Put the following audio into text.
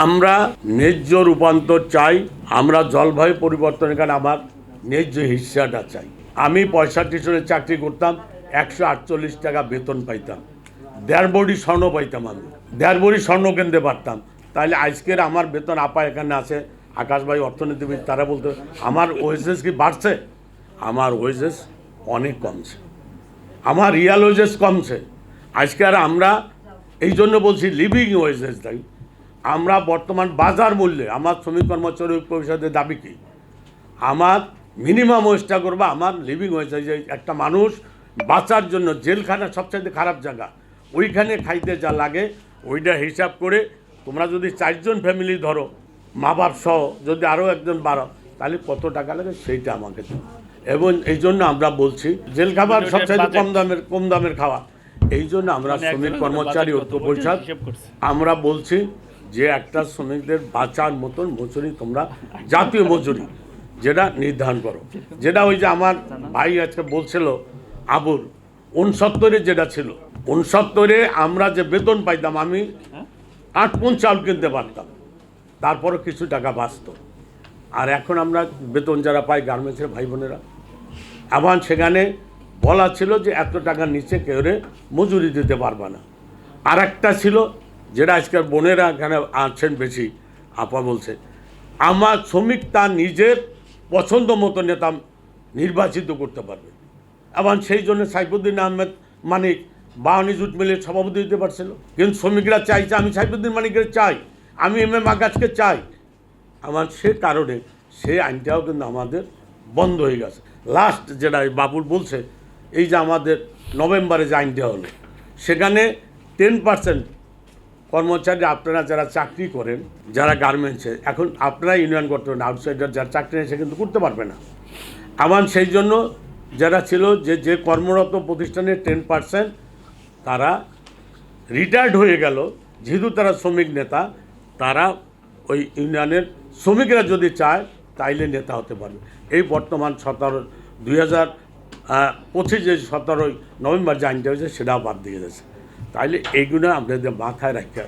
আমরা ন্যায্য রূপান্তর চাই। আমরা জলবায়ু পরিবর্তনের কারণে আমার ন্যায্য হিস্সাটা চাই। আমি 65 সালে চাকরি করতাম, 148 টাকা বেতন পাইতাম, 1.5 ভরি স্বর্ণ পাইতাম, আমি 1.5 ভরি স্বর্ণ কিনতে পারতাম। তাহলে আজকের আমার বেতন আপা এখানে আছে, আকাশ ভাই অর্থনীতিবিদ, তারা বলতে আমার ওয়েজেস কি বাড়ছে? আমার ওয়েজেস অনেক কমছে, আমার রিয়াল ওয়েজেস কমছে। আজকে আর আমরা এই জন্য বলছি লিভিং ওয়েজেস তাই আমরা বর্তমান বাজার মূল্যে আমার শ্রমিক কর্মচারী ঐক্য পরিষদের দাবি কি, আমার মিনিমাম ওয়েজটা করবো, আমার লিভিং ওয়েজ। যে একটা মানুষ বাঁচার জন্য, জেলখানা সবচাইতে খারাপ জায়গা, ওইখানে খাইতে যা লাগে ওইটা হিসাব করে তোমরা যদি 4 জন ফ্যামিলি ধরো, মা বাপ সহ যদি আরও একজন বাড়ো, তাহলে কত টাকা লাগে সেইটা আমাকে দেবো। এবং এই জন্য আমরা বলছি জেল খাবার সবচাইতে কম দামের খাওয়া। এই জন্য আমরা শ্রমিক কর্মচারী ঐক্য পরিষদ আমরা বলছি যে একটা শ্রমিকদের বাঁচার মতন মজুরি তোমরা জাতীয় মজুরি যেটা নির্ধারণ করো, যেটা ওই যে আমার ভাই আজকে বলছিল আবুল 69-এ যেটা ছিল, 69-এ আমরা যে বেতন পাইতাম, আমি 8 মণ চাউল কিনতে পারতাম, তারপরও কিছু টাকা বাঁচত। আর এখন আমরা বেতন যারা পাই গার্মেন্টসের ভাই বোনেরা, আবার সেখানে বলা ছিল যে এত টাকার নিচে কেউ মজুরি দিতে পারবে না। আর একটা ছিল যেটা আজকের বোনেরা এখানে আছেন বেশি, আপা বলছে আমার শ্রমিক তার নিজের পছন্দ মতো নেতা নির্বাচিত করতে পারবে। আবার সেই জন্য সাইফুদ্দিন আহমেদ মানিক বাওয়ানি জুট মিলের সভাপতি দিতে পারছিল, কিন্তু শ্রমিকরা চাইছে আমি সাইফুদ্দিন মানিকের চাই, আমি এম আকাশকে চাই। আমার সে কারণে সেই আইনটাও কিন্তু আমাদের বন্ধ হয়ে গেছে। লাস্ট যেটা বাবুল বলছে, এই যে আমাদের নভেম্বরে যে আইনটা হলো, সেখানে 10% কর্মচারী আপনারা যারা চাকরি করেন, যারা গার্মেন্টসে, এখন আপনারা ইউনিয়ন করতে পারেন, আউটসাইডার যারা চাকরি নেই সে কিন্তু করতে পারবে না। আবার সেই জন্য যারা ছিল যে কর্মরত প্রতিষ্ঠানের 10% তারা রিটায়ার্ড হয়ে গেল, যেহেতু তারা শ্রমিক নেতা, তারা ওই ইউনিয়নের শ্রমিকরা যদি চায় তাইলে নেতা হতে পারবে। এই বর্তমান 2025 যে 17 নভেম্বর যে আইনটা হয়েছে সেটাও বাদ দিয়ে গেছে। তাইলে এইগুলো আপনাদের মাথায় রাখতে